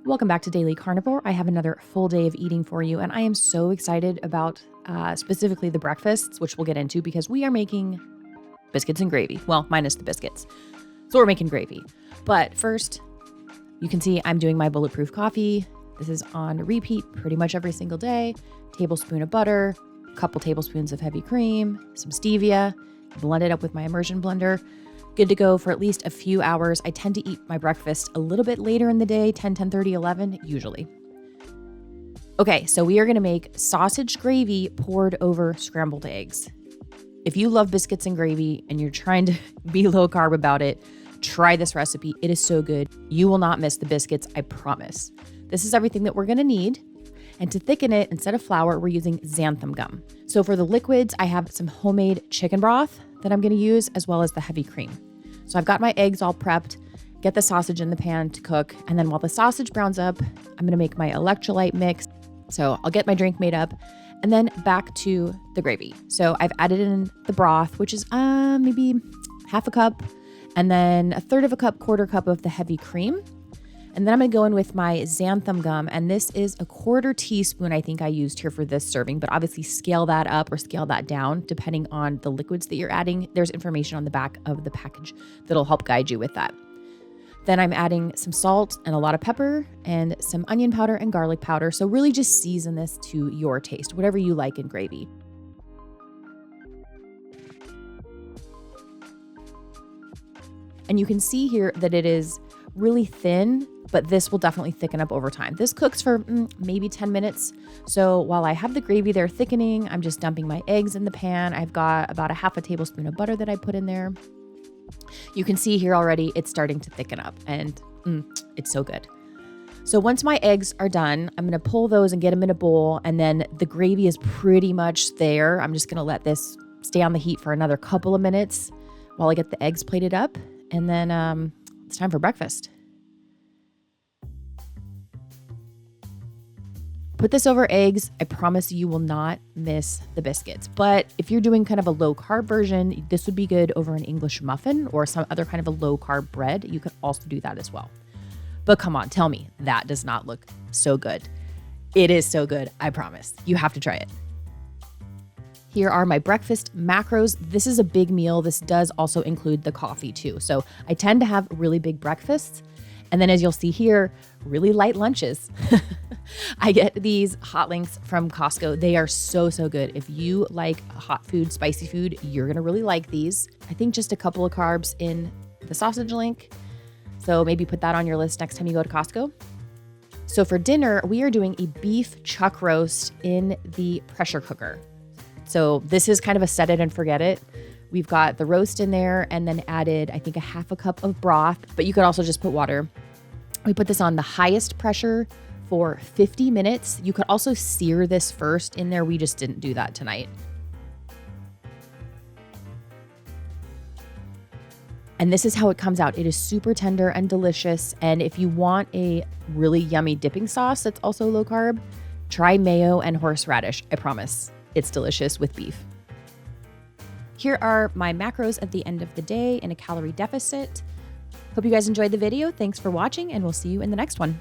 Welcome back to Daily Carnivore. I have another full day of eating for you, and I am so excited about specifically the breakfasts, which we'll get into because we are making biscuits and gravy. Well, minus the biscuits. So we're making gravy. But first, you can see I'm doing my Bulletproof coffee. This is on repeat pretty much every single day. Tablespoon of butter, a couple tablespoons of heavy cream, some stevia, blend it up with my immersion blender. Good to go for at least a few hours. I tend to eat my breakfast a little bit later in the day, 10:30, 11, usually. Okay, so we are going to make sausage gravy poured over scrambled eggs. If you love biscuits and gravy and you're trying to be low carb about it, try this recipe. It is so good. You will not miss the biscuits, I promise. This is everything that we're going to need. And to thicken it, instead of flour, we're using xanthan gum. So for the liquids, I have some homemade chicken broth that I'm going to use, as well as the heavy cream. So I've got my eggs all prepped, get the sausage in the pan to cook. And then while the sausage browns up, I'm going to make my electrolyte mix. So I'll get my drink made up and then back to the gravy. So I've added in the broth, which is maybe half a cup, and then a third of a cup, quarter cup of the heavy cream. And then I'm going to go in with my xanthan gum, and this is a quarter teaspoon I think I used here for this serving, but obviously scale that up or scale that down depending on the liquids that you're adding. There's information on the back of the package that'll help guide you with that. Then I'm adding some salt and a lot of pepper and some onion powder and garlic powder. So really just season this to your taste, whatever you like in gravy. And you can see here that it is really thin, but this will definitely thicken up over time. This cooks for maybe 10 minutes. So while I have the gravy there thickening, I'm just dumping my eggs in the pan. I've got about a half a tablespoon of butter that I put in there. You can see here already it's starting to thicken up, and it's so good. So once my eggs are done, I'm going to pull those and get them in a bowl, and then the gravy is pretty much there. I'm just going to let this stay on the heat for another couple of minutes while I get the eggs plated up, and then it's time for breakfast. Put this over eggs. I promise you will not miss the biscuits. But if you're doing kind of a low carb version, this would be good over an English muffin or some other kind of a low carb bread. You could also do that as well. But come on, tell me that does not look so good. It is so good, I promise. You have to try it. Here are my breakfast macros. This is a big meal. This does also include the coffee too. So I tend to have really big breakfasts. And then as you'll see here, really light lunches. I get these hot links from Costco. They are so, so good. If you like hot food, spicy food, you're going to really like these. I think just a couple of carbs in the sausage link. So maybe put that on your list next time you go to Costco. So for dinner, we are doing a beef chuck roast in the pressure cooker. So this is kind of a set it and forget it. We've got the roast in there and then added, I think, a half a cup of broth, but you could also just put water. We put this on the highest pressure for 50 minutes. You could also sear this first in there. We just didn't do that tonight. And this is how it comes out. It is super tender and delicious. And if you want a really yummy dipping sauce that's also low carb, try mayo and horseradish. I promise it's delicious with beef. Here are my macros at the end of the day in a calorie deficit. Hope you guys enjoyed the video. Thanks for watching, and we'll see you in the next one.